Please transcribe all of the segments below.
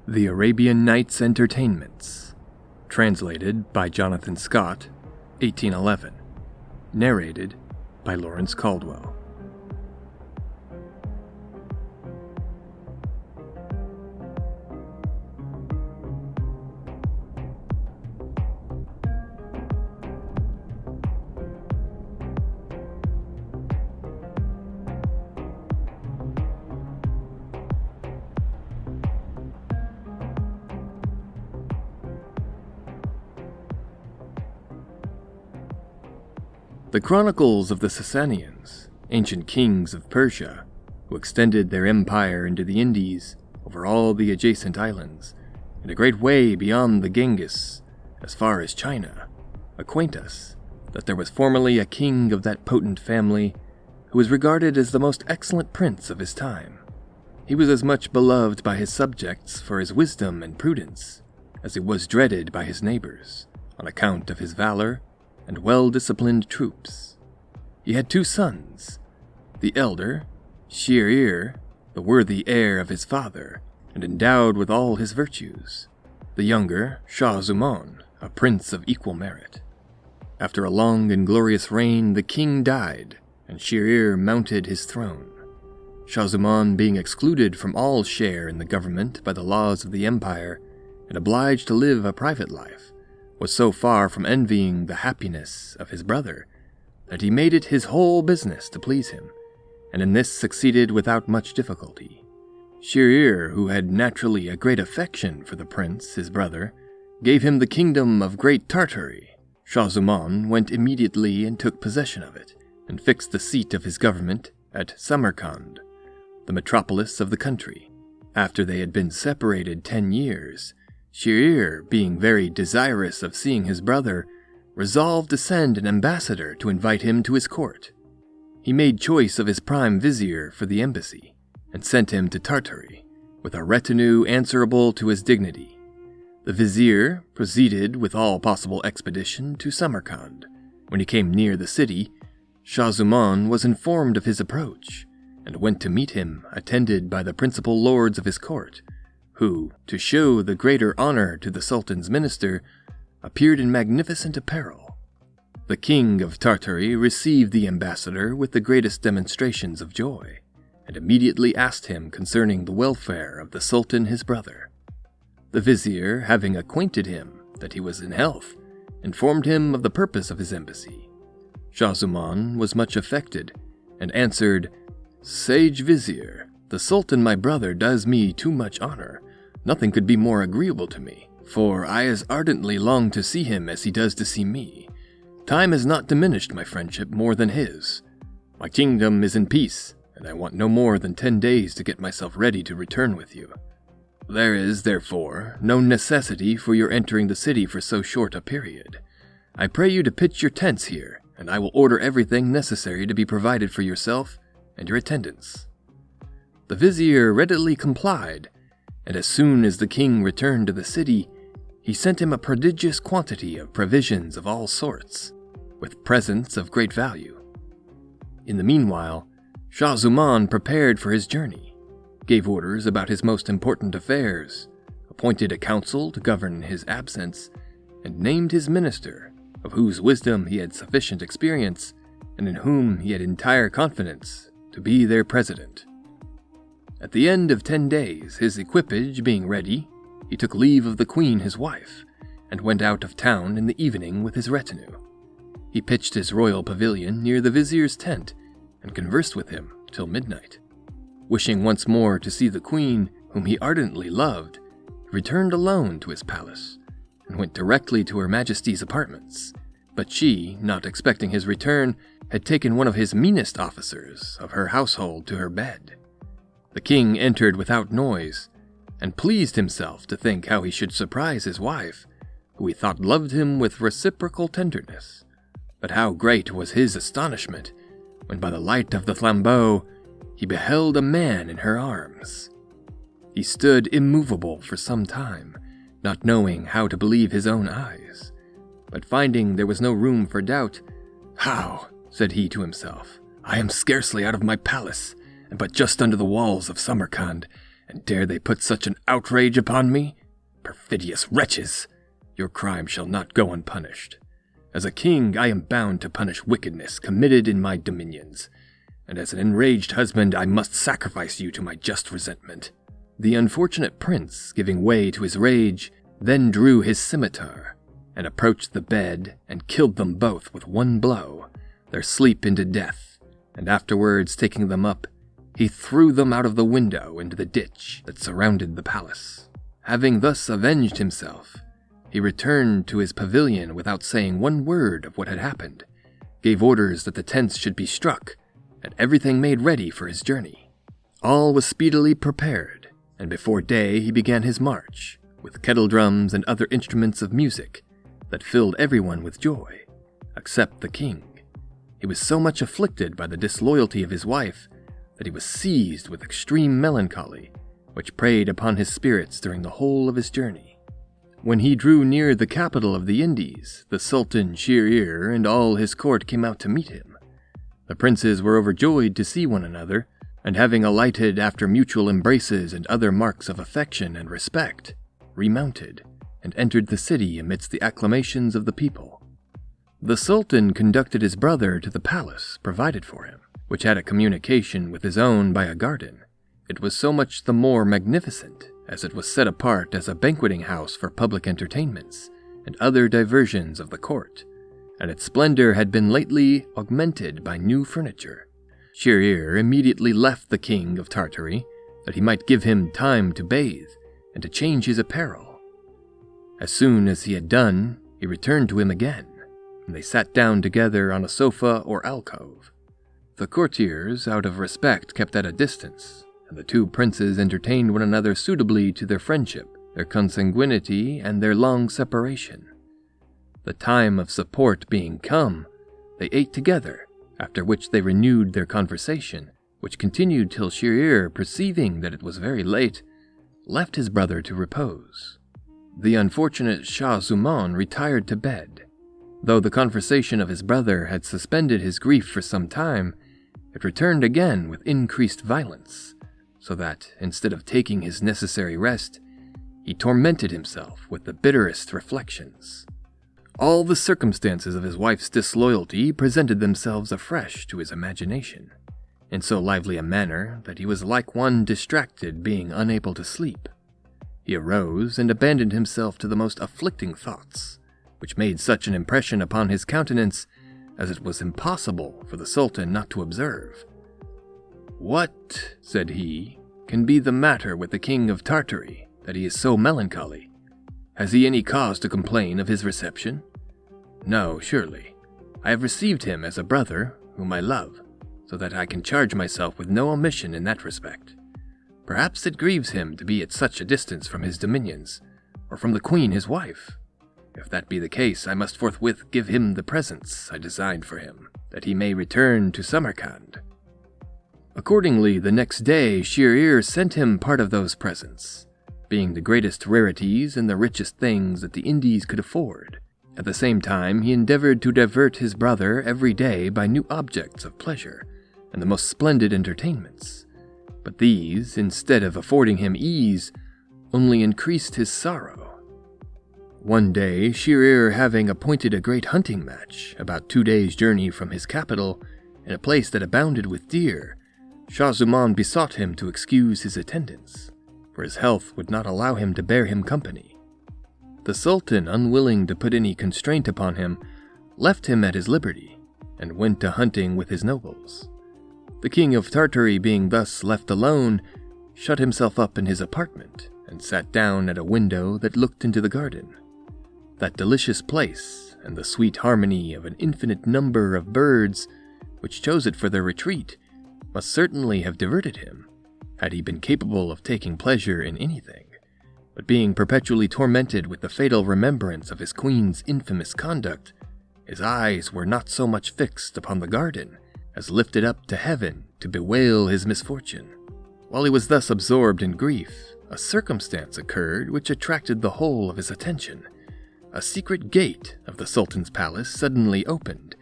The Arabian Nights Entertainments. Translated by Jonathan Scott, 1811. Narrated by Lawrence Caldwell. The chronicles of the Sasanians, ancient kings of Persia, who extended their empire into the Indies, over all the adjacent islands, and a great way beyond the Ganges, as far as China, acquaint us that there was formerly a king of that potent family who was regarded as the most excellent prince of his time. He was as much beloved by his subjects for his wisdom and prudence as he was dreaded by his neighbors on account of his valor and well-disciplined troops. He had 2 sons, the elder, Scheherazade, the worthy heir of his father, and endowed with all his virtues, the younger, Scheherazade, a prince of equal merit. After a long and glorious reign, the king died, and Scheherazade mounted his throne. Scheherazade, being excluded from all share in the government by the laws of the empire, and obliged to live a private life, was so far from envying the happiness of his brother that he made it his whole business to please him, and in this succeeded without much difficulty. Scheherazade, who had naturally a great affection for the prince, his brother, gave him the kingdom of Great Tartary. Scheherazade went immediately and took possession of it, and fixed the seat of his government at Samarkand, the metropolis of the country. After they had been separated 10 years, Scheherazade, being very desirous of seeing his brother, resolved to send an ambassador to invite him to his court. He made choice of his prime vizier for the embassy, and sent him to Tartary, with a retinue answerable to his dignity. The vizier proceeded with all possible expedition to Samarkand. When he came near the city, Scheherazade was informed of his approach, and went to meet him, attended by the principal lords of his court, who, to show the greater honor to the Sultan's minister, appeared in magnificent apparel. The king of Tartary received the ambassador with the greatest demonstrations of joy, and immediately asked him concerning the welfare of the Sultan his brother. The vizier, having acquainted him that he was in health, informed him of the purpose of his embassy. Scheherazade was much affected, and answered, "Sage vizier, the Sultan my brother does me too much honor. Nothing could be more agreeable to me, for I as ardently long to see him as he does to see me. Time has not diminished my friendship more than his. My kingdom is in peace, and I want no more than 10 days to get myself ready to return with you. There is, therefore, no necessity for your entering the city for so short a period. I pray you to pitch your tents here, and I will order everything necessary to be provided for yourself and your attendants." The vizier readily complied, and as soon as the king returned to the city, he sent him a prodigious quantity of provisions of all sorts, with presents of great value. In the meanwhile, Scheherazade prepared for his journey, gave orders about his most important affairs, appointed a council to govern his absence, and named his minister, of whose wisdom he had sufficient experience, and in whom he had entire confidence, to be their president. At the end of 10 days, his equipage being ready, he took leave of the queen his wife, and went out of town in the evening with his retinue. He pitched his royal pavilion near the vizier's tent, and conversed with him till midnight. Wishing once more to see the queen, whom he ardently loved, he returned alone to his palace, and went directly to her majesty's apartments. But she, not expecting his return, had taken one of his meanest officers of her household to her bed. The king entered without noise, and pleased himself to think how he should surprise his wife, who he thought loved him with reciprocal tenderness. But how great was his astonishment, when by the light of the flambeau he beheld a man in her arms. He stood immovable for some time, not knowing how to believe his own eyes, but finding there was no room for doubt, "How," said he to himself, "I am scarcely out of my palace, and but just under the walls of Samarkand, and dare they put such an outrage upon me? Perfidious wretches! Your crime shall not go unpunished. As a king, I am bound to punish wickedness committed in my dominions, and as an enraged husband, I must sacrifice you to my just resentment." The unfortunate prince, giving way to his rage, then drew his scimitar, and approached the bed, and killed them both with one blow, their sleep into death, and afterwards taking them up, he threw them out of the window into the ditch that surrounded the palace. Having thus avenged himself, he returned to his pavilion without saying one word of what had happened, gave orders that the tents should be struck, and everything made ready for his journey. All was speedily prepared, and before day he began his march, with kettle drums and other instruments of music that filled everyone with joy, except the king. He was so much afflicted by the disloyalty of his wife that he was seized with extreme melancholy, which preyed upon his spirits during the whole of his journey. When he drew near the capital of the Indies, the Sultan Scheherazade and all his court came out to meet him. The princes were overjoyed to see one another, and having alighted after mutual embraces and other marks of affection and respect, remounted, and entered the city amidst the acclamations of the people. The Sultan conducted his brother to the palace provided for him, which had a communication with his own by a garden. It was so much the more magnificent, as it was set apart as a banqueting house for public entertainments and other diversions of the court, and its splendor had been lately augmented by new furniture. Scheherazade immediately left the king of Tartary, that he might give him time to bathe and to change his apparel. As soon as he had done, he returned to him again, and they sat down together on a sofa or alcove. The courtiers, out of respect, kept at a distance, and the two princes entertained one another suitably to their friendship, their consanguinity, and their long separation. The time of support being come, they ate together, after which they renewed their conversation, which continued till Scheherazade, perceiving that it was very late, left his brother to repose. The unfortunate Shah Zuman retired to bed. Though the conversation of his brother had suspended his grief for some time, it returned again with increased violence, so that, instead of taking his necessary rest, he tormented himself with the bitterest reflections. All the circumstances of his wife's disloyalty presented themselves afresh to his imagination, in so lively a manner that he was like one distracted, being unable to sleep. He arose and abandoned himself to the most afflicting thoughts, which made such an impression upon his countenance as it was impossible for the Sultan not to observe. "What," said he, "can be the matter with the king of Tartary, that he is so melancholy? Has he any cause to complain of his reception? No, surely. I have received him as a brother, whom I love, so that I can charge myself with no omission in that respect. Perhaps it grieves him to be at such a distance from his dominions, or from the queen his wife. If that be the case, I must forthwith give him the presents I designed for him, that he may return to Samarkand." Accordingly, the next day, Scheherazade sent him part of those presents, being the greatest rarities and the richest things that the Indies could afford. At the same time, he endeavored to divert his brother every day by new objects of pleasure and the most splendid entertainments. But these, instead of affording him ease, only increased his sorrow. One day, Scheherazade having appointed a great hunting match, about 2 days' journey from his capital, in a place that abounded with deer, Shah Zuman besought him to excuse his attendance, for his health would not allow him to bear him company. The Sultan, unwilling to put any constraint upon him, left him at his liberty, and went to hunting with his nobles. The king of Tartary, being thus left alone, shut himself up in his apartment, and sat down at a window that looked into the garden. That delicious place, and the sweet harmony of an infinite number of birds, which chose it for their retreat, must certainly have diverted him, had he been capable of taking pleasure in anything. But being perpetually tormented with the fatal remembrance of his queen's infamous conduct, his eyes were not so much fixed upon the garden as lifted up to heaven to bewail his misfortune. While he was thus absorbed in grief, a circumstance occurred which attracted the whole of his attention. A secret gate of the Sultan's palace suddenly opened,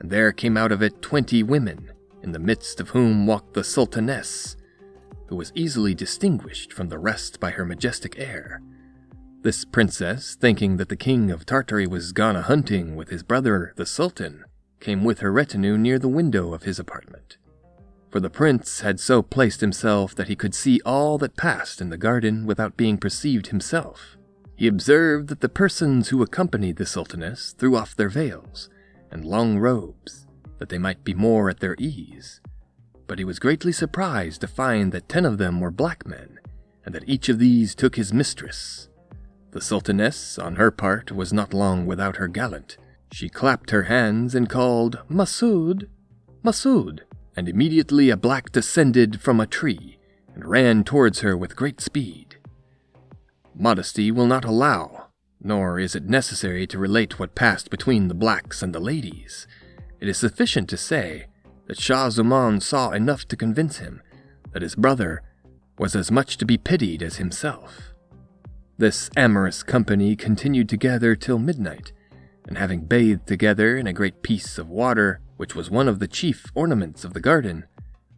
and there came out of it 20 women, in the midst of whom walked the Sultaness. who was easily distinguished from the rest by her majestic air. This princess, thinking that the king of Tartary was gone a-hunting with his brother the sultan, came with her retinue near the window of his apartment. For the prince had so placed himself that he could see all that passed in the garden without being perceived himself. He observed that the persons who accompanied the sultaness threw off their veils and long robes, that they might be more at their ease. But he was greatly surprised to find that 10 of them were black men, and that each of these took his mistress. The sultaness, on her part, was not long without her gallant. She clapped her hands and called, "Masoud! Masoud!" and immediately a black descended from a tree and ran towards her with great speed. Modesty will not allow, nor is it necessary to relate what passed between the blacks and the ladies. It is sufficient to say that Schahzaman saw enough to convince him that his brother was as much to be pitied as himself. This amorous company continued together till midnight, and having bathed together in a great piece of water, which was one of the chief ornaments of the garden,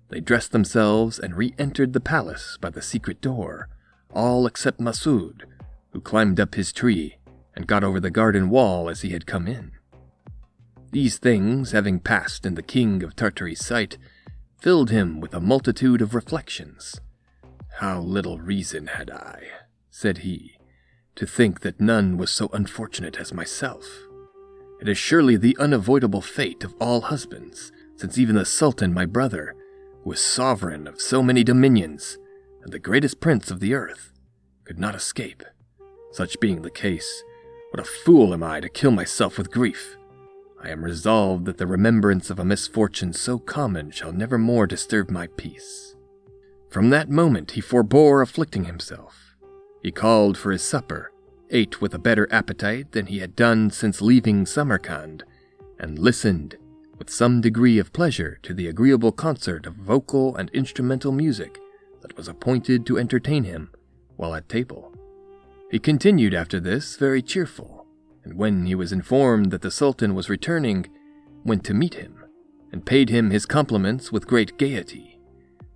they dressed themselves and re-entered the palace by the secret door, all except Masoud, who climbed up his tree and got over the garden wall as he had come in. These things, having passed in the king of Tartary's sight, filled him with a multitude of reflections. "How little reason had I," said he, "to think that none was so unfortunate as myself. It is surely the unavoidable fate of all husbands, since even the Sultan, my brother, who is sovereign of so many dominions, and the greatest prince of the earth, could not escape. Such being the case, what a fool am I to kill myself with grief! I am resolved that the remembrance of a misfortune so common shall never more disturb my peace." From that moment he forbore afflicting himself. He called for his supper, ate with a better appetite than he had done since leaving Samarkand, and listened with some degree of pleasure to the agreeable concert of vocal and instrumental music that was appointed to entertain him while at table. He continued after this very cheerful, and when he was informed that the Sultan was returning, went to meet him, and paid him his compliments with great gaiety.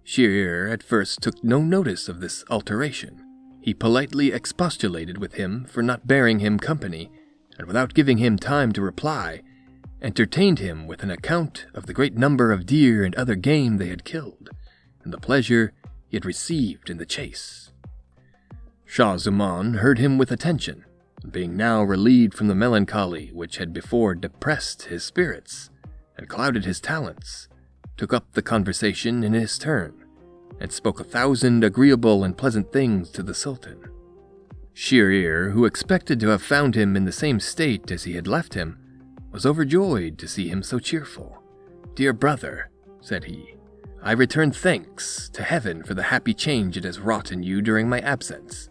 Scheherazade at first took no notice of this alteration. He politely expostulated with him for not bearing him company, and without giving him time to reply, entertained him with an account of the great number of deer and other game they had killed, and the pleasure he had received in the chase. Schahzaman heard him with attention, and being now relieved from the melancholy which had before depressed his spirits and clouded his talents, took up the conversation in his turn, and spoke 1,000 agreeable and pleasant things to the Sultan. Scheherazade, who expected to have found him in the same state as he had left him, was overjoyed to see him so cheerful. "Dear brother," said he, "I return thanks to heaven for the happy change it has wrought in you during my absence.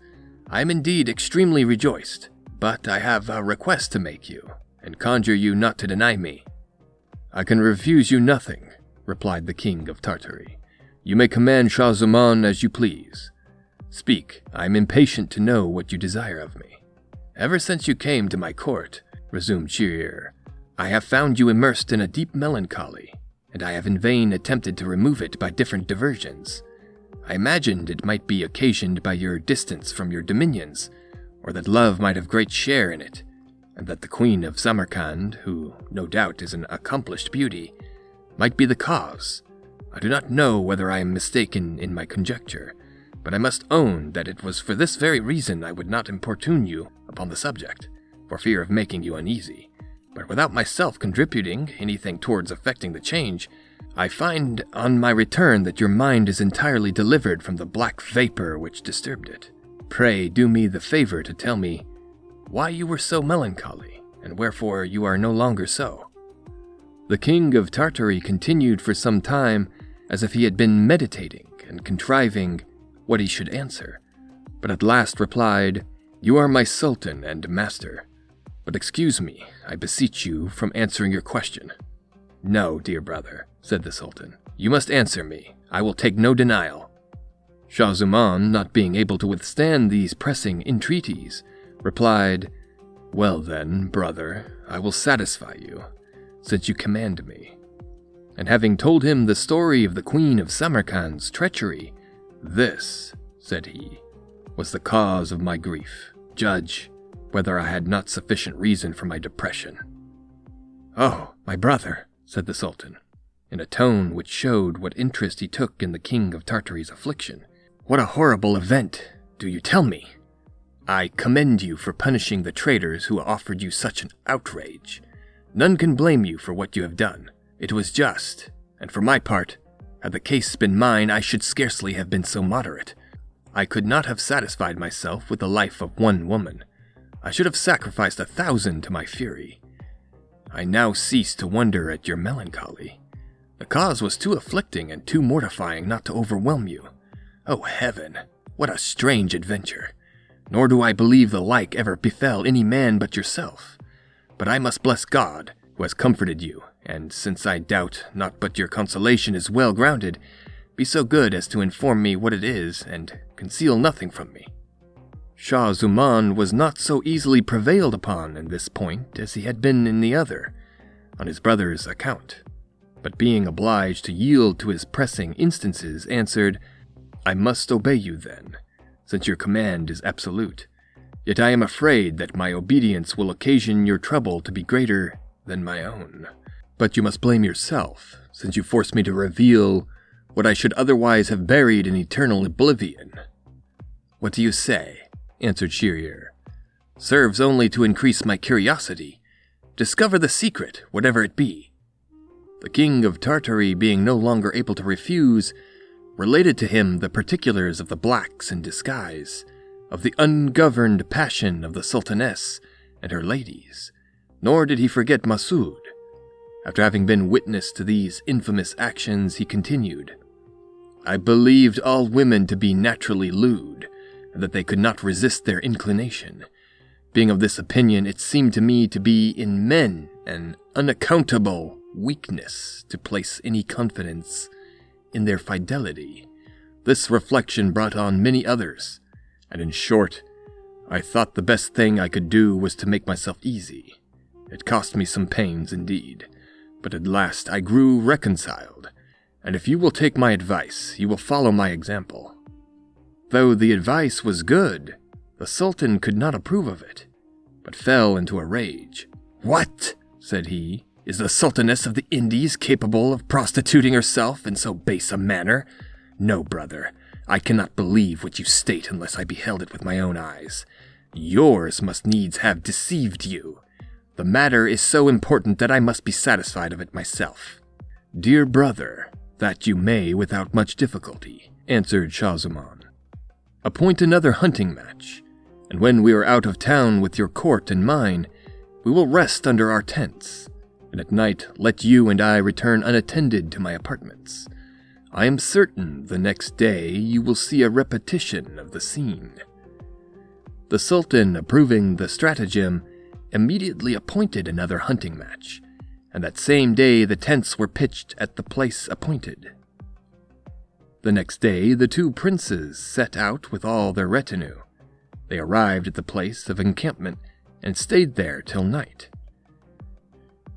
I am indeed extremely rejoiced, but I have a request to make you, and conjure you not to deny me." "I can refuse you nothing," replied the king of Tartary. "You may command Schahzaman as you please. Speak, I am impatient to know what you desire of me." "Ever since you came to my court," resumed Scheherazade, "I have found you immersed in a deep melancholy, and I have in vain attempted to remove it by different diversions. I imagined it might be occasioned by your distance from your dominions, or that love might have great share in it, and that the Queen of Samarkand, who no doubt is an accomplished beauty, might be the cause. I do not know whether I am mistaken in my conjecture, but I must own that it was for this very reason I would not importune you upon the subject, for fear of making you uneasy. But without myself contributing anything towards effecting the change, I find on my return that your mind is entirely delivered from the black vapor which disturbed it. Pray do me the favor to tell me why you were so melancholy, and wherefore you are no longer so." The king of Tartary continued for some time as if he had been meditating and contriving what he should answer, but at last replied, "You are my sultan and master, but excuse me, I beseech you, from answering your question." "No, dear brother," said the sultan, "you must answer me. I will take no denial." Schahzaman, not being able to withstand these pressing entreaties, replied, "Well then, brother, I will satisfy you, since you command me." And having told him the story of the Queen of Samarkand's treachery, "This," said he, "was the cause of my grief. Judge whether I had not sufficient reason for my depression." "Oh, my brother," said the Sultan, in a tone which showed what interest he took in the King of Tartary's affliction. "What a horrible event do you tell me? I commend you for punishing the traitors who offered you such an outrage. None can blame you for what you have done. It was just, and for my part, had the case been mine, I should scarcely have been so moderate. I could not have satisfied myself with the life of one woman. I should have sacrificed 1,000 to my fury. I now cease to wonder at your melancholy. The cause was too afflicting and too mortifying not to overwhelm you. Oh heaven, what a strange adventure! Nor do I believe the like ever befell any man but yourself. But I must bless God, who has comforted you, and since I doubt not but your consolation is well grounded, be so good as to inform me what it is, and conceal nothing from me." Shah Zuman was not so easily prevailed upon in this point as he had been in the other, on his brother's account, but being obliged to yield to his pressing instances, answered, "I must obey you then, since your command is absolute. Yet I am afraid that my obedience will occasion your trouble to be greater than my own. But you must blame yourself, since you force me to reveal what I should otherwise have buried in eternal oblivion." "What do you say?" answered Shahryar. "Serves only to increase my curiosity. Discover the secret, whatever it be." The King of Tartary, being no longer able to refuse, related to him the particulars of the blacks in disguise, of the ungoverned passion of the Sultaness and her ladies, nor did he forget Masoud. After having been witness to these infamous actions, he continued, "I believed all women to be naturally lewd, and that they could not resist their inclination. Being of this opinion, it seemed to me to be in men an unaccountable weakness to place any confidence in their fidelity. This reflection brought on many others, and in short, I thought the best thing I could do was to make myself easy. It cost me some pains indeed, but at last I grew reconciled, and if you will take my advice, you will follow my example." Though the advice was good, the Sultan could not approve of it, but fell into a rage. "What?" said he. "Is the Sultaness of the Indies capable of prostituting herself in so base a manner? No, brother, I cannot believe what you state unless I beheld it with my own eyes. Yours must needs have deceived you. The matter is so important that I must be satisfied of it myself." "Dear brother, that you may without much difficulty," answered Shah Zuman. "Appoint another hunting match, and when we are out of town with your court and mine, we will rest under our tents, and at night let you and I return unattended to my apartments. I am certain the next day you will see a repetition of the scene." The Sultan, approving the stratagem, immediately appointed another hunting match, and that same day the tents were pitched at the place appointed. The next day the two princes set out with all their retinue. They arrived at the place of encampment and stayed there till night.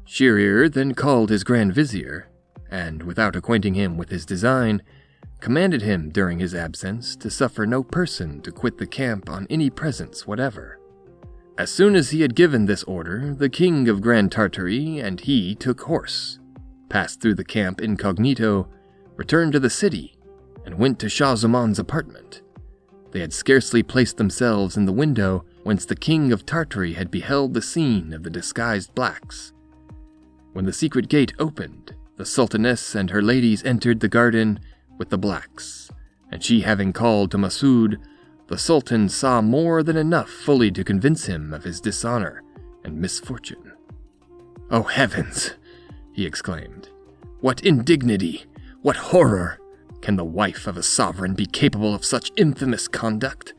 Shahryar then called his Grand Vizier, and, without acquainting him with his design, commanded him during his absence to suffer no person to quit the camp on any presence whatever. As soon as he had given this order, the King of Grand Tartary and he took horse, passed through the camp incognito, returned to the city, and went to Shah Zuman's apartment. They had scarcely placed themselves in the window whence the King of Tartary had beheld the scene of the disguised blacks. When the secret gate opened, the Sultaness and her ladies entered the garden with the blacks, and she having called to Masoud, the Sultan saw more than enough fully to convince him of his dishonor and misfortune. "Oh heavens!" he exclaimed. "What indignity! What horror! Can the wife of a sovereign be capable of such infamous conduct?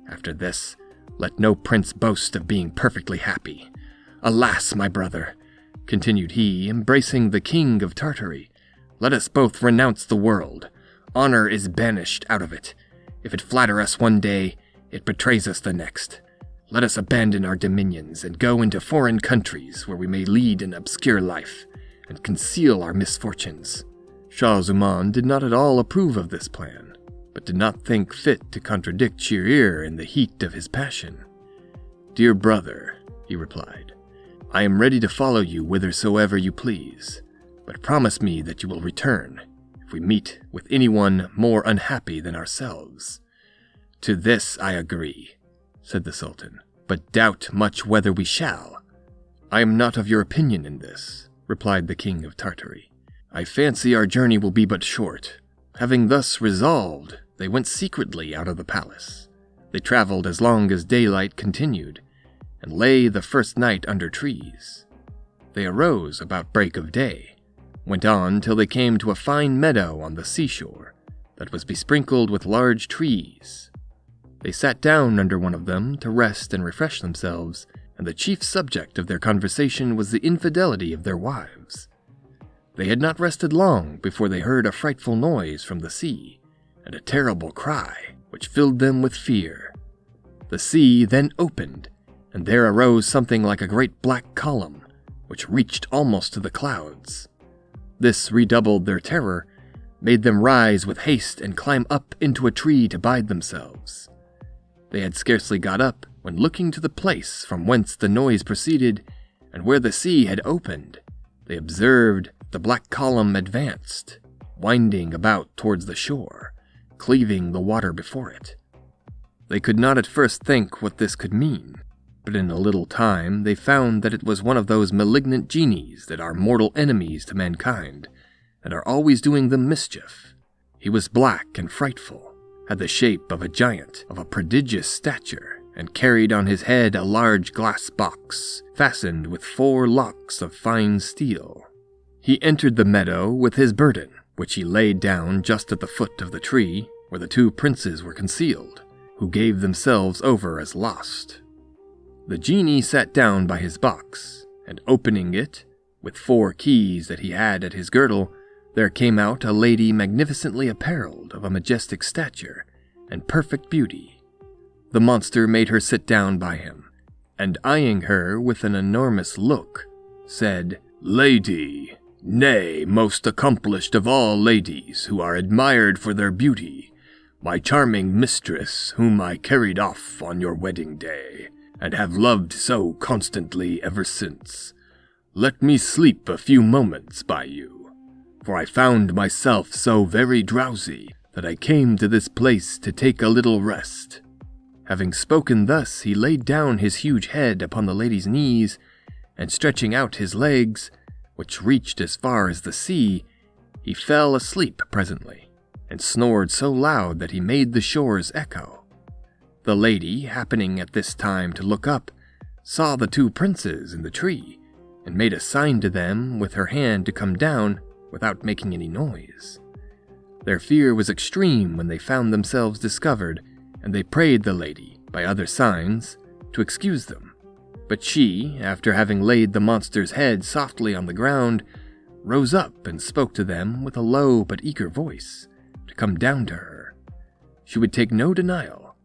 After this, let no prince boast of being perfectly happy. Alas, my brother," continued he, embracing the King of Tartary, "let us both renounce the world. Honor is banished out of it. If it flatter us one day, it betrays us the next. Let us abandon our dominions and go into foreign countries where we may lead an obscure life and conceal our misfortunes." Shah Zuman did not at all approve of this plan, but did not think fit to contradict Scheherazade in the heat of his passion. "Dear brother," he replied, "I am ready to follow you whithersoever you please, but promise me that you will return if we meet with anyone more unhappy than ourselves." "To this I agree," said the Sultan, "but doubt much whether we shall." "I am not of your opinion in this," replied the King of Tartary. "I fancy our journey will be but short." Having thus resolved, they went secretly out of the palace. They traveled as long as daylight continued, and lay the first night under trees. They arose about break of day, went on till they came to a fine meadow on the seashore that was besprinkled with large trees. They sat down under one of them to rest and refresh themselves, and the chief subject of their conversation was the infidelity of their wives. They had not rested long before they heard a frightful noise from the sea, and a terrible cry, which filled them with fear. The sea then opened, and there arose something like a great black column, which reached almost to the clouds. This redoubled their terror, made them rise with haste and climb up into a tree to bide themselves. They had scarcely got up, when looking to the place from whence the noise proceeded, and where the sea had opened, they observed the black column advanced, winding about towards the shore, cleaving the water before it. They could not at first think what this could mean, but in a little time they found that it was one of those malignant genies that are mortal enemies to mankind, and are always doing them mischief. He was black and frightful, had the shape of a giant of a prodigious stature, and carried on his head a large glass box, fastened with 4 locks of fine steel. He entered the meadow with his burden, which he laid down just at the foot of the tree, where the 2 princes were concealed, who gave themselves over as lost. The genie sat down by his box, and opening it, with 4 keys that he had at his girdle, there came out a lady magnificently apparelled, of a majestic stature and perfect beauty. The monster made her sit down by him, and eyeing her with an enormous look, said, "Lady, nay, most accomplished of all ladies who are admired for their beauty, my charming mistress, whom I carried off on your wedding day, and have loved so constantly ever since, let me sleep a few moments by you, for I found myself so very drowsy that I came to this place to take a little rest." Having spoken thus, he laid down his huge head upon the lady's knees, and stretching out his legs, which reached as far as the sea, he fell asleep presently, and snored so loud that he made the shores echo. The lady, happening at this time to look up, saw the 2 princes in the tree, and made a sign to them with her hand to come down without making any noise. Their fear was extreme when they found themselves discovered, and they prayed the lady, by other signs, to excuse them. But she, after having laid the monster's head softly on the ground, rose up and spoke to them with a low but eager voice, to come down to her. She would take no denial.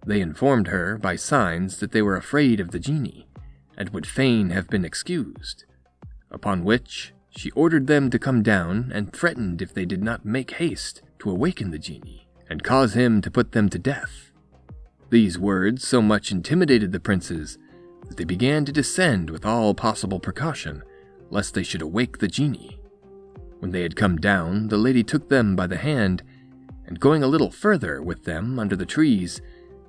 They informed her by signs that they were afraid of the genie, and would fain have been excused, upon which she ordered them to come down, and threatened if they did not make haste to awaken the genie, and cause him to put them to death. These words so much intimidated the princes that they began to descend with all possible precaution, lest they should awake the genie. When they had come down, the lady took them by the hand, and going a little further with them under the trees,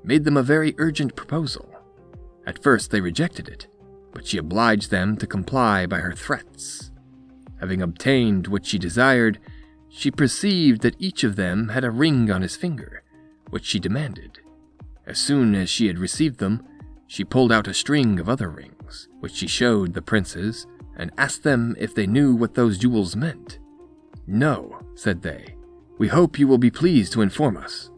made them a very urgent proposal. At first they rejected it, but she obliged them to comply by her threats. Having obtained what she desired, she perceived that each of them had a ring on his finger, which she demanded. As soon as she had received them, she pulled out a string of other rings, which she showed the princes, and asked them if they knew what those jewels meant. "No," said they. "We hope you will be pleased to inform us."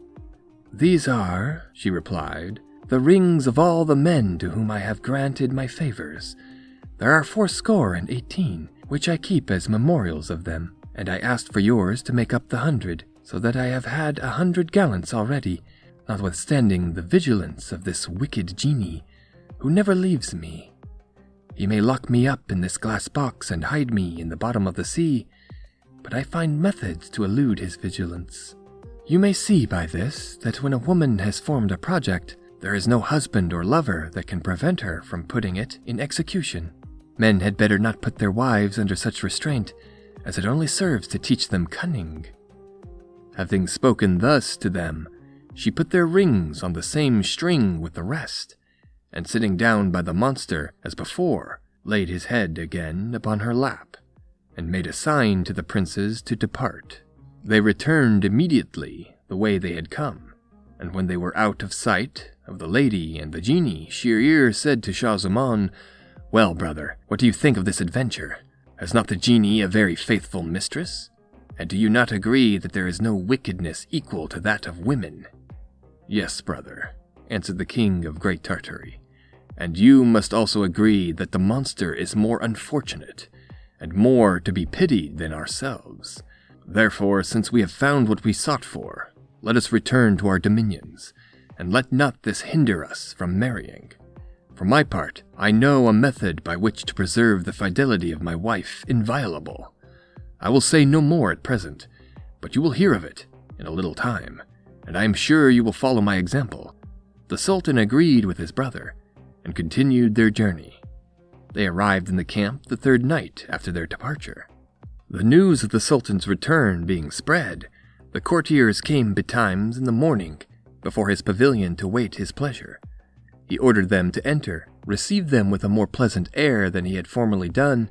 "These are," she replied, "the rings of all the men to whom I have granted my favors. There are 80, which I keep as memorials of them, and I asked for yours to make up the 100, so that I have had 100 gallants already, notwithstanding the vigilance of this wicked genie, who never leaves me. He may lock me up in this glass box and hide me in the bottom of the sea, but I find methods to elude his vigilance. You may see by this that when a woman has formed a project, there is no husband or lover that can prevent her from putting it in execution. Men had better not put their wives under such restraint, as it only serves to teach them cunning." Having spoken thus to them, she put their rings on the same string with the rest, and sitting down by the monster as before, laid his head again upon her lap, and made a sign to the princes to depart. They returned immediately the way they had come, and when they were out of sight of the lady and the genie, Scheherazade said to Shah-Zaman, "Well, brother, what do you think of this adventure? Has not the genie a very faithful mistress? And do you not agree that there is no wickedness equal to that of women?" "Yes, brother," answered the king of Great Tartary, "and you must also agree that the monster is more unfortunate, and more to be pitied than ourselves. Therefore, since we have found what we sought for, let us return to our dominions, and let not this hinder us from marrying. For my part, I know a method by which to preserve the fidelity of my wife inviolable. I will say no more at present, but you will hear of it in a little time, and I am sure you will follow my example." The Sultan agreed with his brother, and continued their journey. They arrived in the camp the third night after their departure. The news of the Sultan's return being spread, the courtiers came betimes in the morning before his pavilion to wait his pleasure. He ordered them to enter, received them with a more pleasant air than he had formerly done,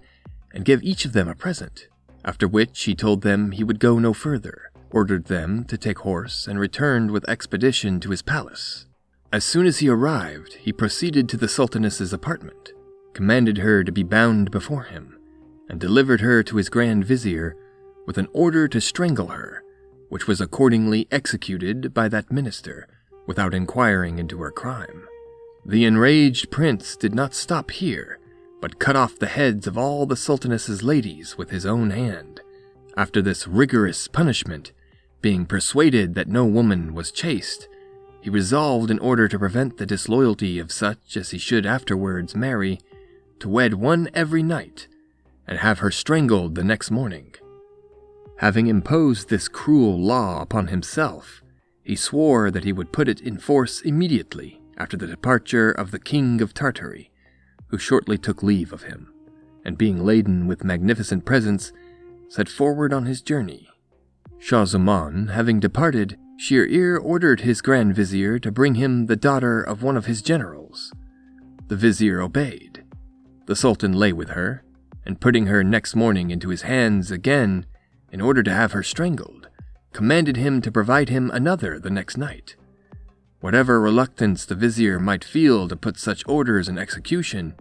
and gave each of them a present, after which he told them he would go no further, ordered them to take horse, and returned with expedition to his palace. As soon as he arrived, he proceeded to the Sultaness's apartment, commanded her to be bound before him, and delivered her to his Grand Vizier with an order to strangle her, which was accordingly executed by that minister, without inquiring into her crime. The enraged prince did not stop here, but cut off the heads of all the Sultaness's ladies with his own hand. After this rigorous punishment, being persuaded that no woman was chaste, he resolved, in order to prevent the disloyalty of such as he should afterwards marry, to wed one every night, and have her strangled the next morning. Having imposed this cruel law upon himself, he swore that he would put it in force immediately after the departure of the King of Tartary, who shortly took leave of him, and being laden with magnificent presents, set forward on his journey. Shah-Zaman having departed, Scheherazade ordered his Grand Vizier to bring him the daughter of one of his generals. The Vizier obeyed. The Sultan lay with her, and putting her next morning into his hands again, in order to have her strangled, commanded him to provide him another the next night. Whatever reluctance the Vizier might feel to put such orders in execution,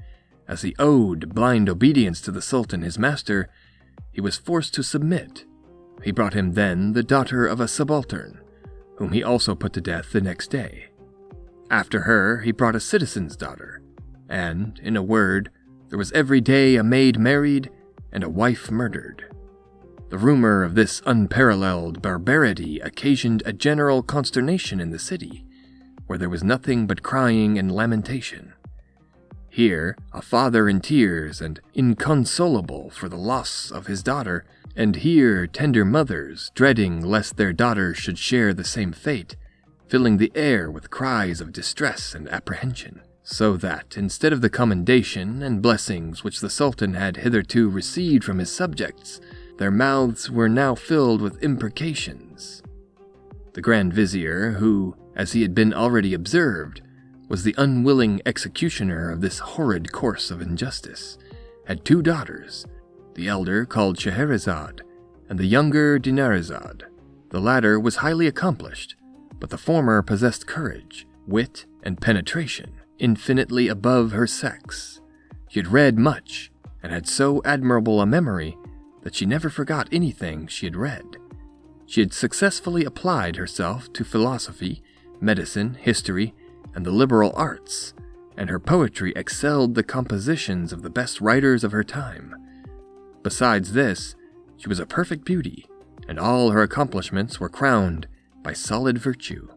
as he owed blind obedience to the Sultan his master, he was forced to submit. He brought him then the daughter of a subaltern, whom he also put to death the next day. After her he brought a citizen's daughter, and, in a word, there was every day a maid married and a wife murdered. The rumor of this unparalleled barbarity occasioned a general consternation in the city, where there was nothing but crying and lamentation. Here, a father in tears and inconsolable for the loss of his daughter, and here tender mothers dreading lest their daughters should share the same fate, filling the air with cries of distress and apprehension, so that, instead of the commendation and blessings which the Sultan had hitherto received from his subjects, their mouths were now filled with imprecations. The Grand Vizier, who, as he had been already observed, was the unwilling executioner of this horrid course of injustice, had two daughters, the elder called Scheherazade, and the younger Dinarzade. The latter was highly accomplished, but the former possessed courage, wit, and penetration, infinitely above her sex. She had read much, and had so admirable a memory that she never forgot anything she had read. She had successfully applied herself to philosophy, medicine, history, and the liberal arts, and her poetry excelled the compositions of the best writers of her time. Besides this, she was a perfect beauty, and all her accomplishments were crowned by solid virtue.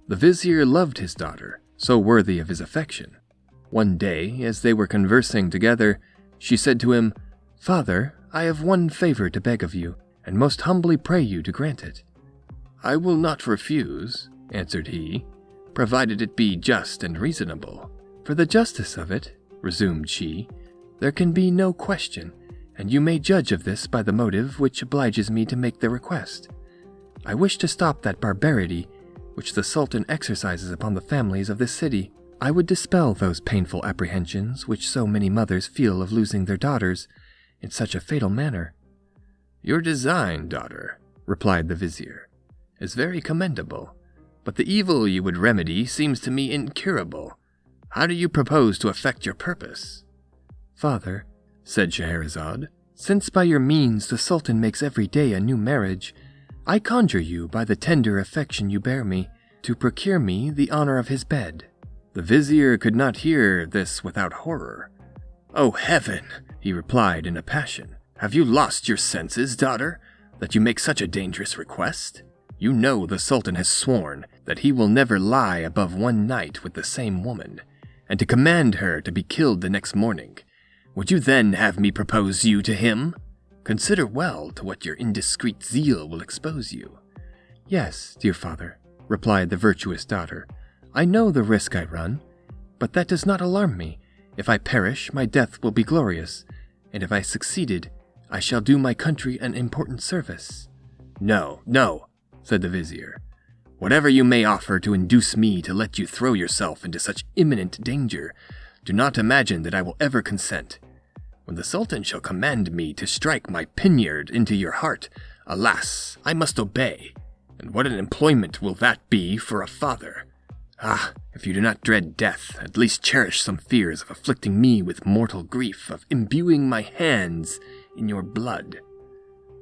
The Vizier loved his daughter, so worthy of his affection. One day, as they were conversing together, she said to him, "Father, I have one favor to beg of you, and most humbly pray you to grant it. "I will not refuse," answered he, "provided it be just and reasonable." "For the justice of it," resumed she, "there can be no question, and you may judge of this by the motive which obliges me to make the request. I wish to stop that barbarity which the Sultan exercises upon the families of this city. I would dispel those painful apprehensions which so many mothers feel of losing their daughters in such a fatal manner." "Your design, daughter," replied the vizier, "is very commendable, but the evil you would remedy seems to me incurable. How do you propose to effect your purpose?" "Father," said Scheherazade, "since by your means the Sultan makes every day a new marriage, I conjure you, by the tender affection you bear me, to procure me the honor of his bed." The vizier could not hear this without horror. "O heaven!" he replied in a passion. "Have you lost your senses, daughter, that you make such a dangerous request? You know the Sultan has sworn that he will never lie above one night with the same woman, and to command her to be killed the next morning. Would you then have me propose you to him? Consider well to what your indiscreet zeal will expose you." "Yes, dear father," replied the virtuous daughter, "I know the risk I run, but that does not alarm me. If I perish, my death will be glorious, and if I succeeded, I shall do my country an important service." "No, no," said the vizier. "Whatever you may offer to induce me to let you throw yourself into such imminent danger, do not imagine that I will ever consent. When the Sultan shall command me to strike my poniard into your heart, alas, I must obey. And what an employment will that be for a father! Ah, if you do not dread death, at least cherish some fears of afflicting me with mortal grief, of imbuing my hands in your blood."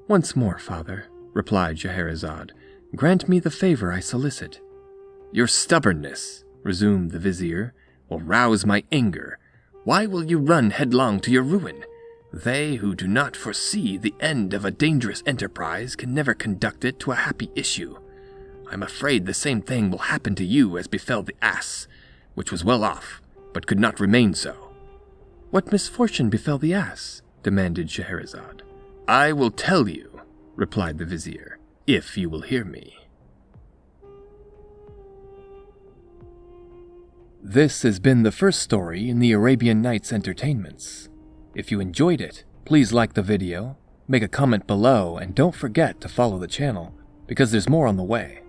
"Once more, father," replied Scheherazade, "grant me the favor I solicit." "Your stubbornness," resumed the vizier, "will rouse my anger. Why will you run headlong to your ruin? They who do not foresee the end of a dangerous enterprise can never conduct it to a happy issue. I am afraid the same thing will happen to you as befell the ass, which was well off, but could not remain so." "What misfortune befell the ass?" demanded Scheherazade. "I will tell you," replied the vizier, "if you will hear me." This has been the first story in the Arabian Nights Entertainments. If you enjoyed it, please like the video, make a comment below, and don't forget to follow the channel, because there's more on the way.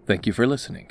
Thank you for listening.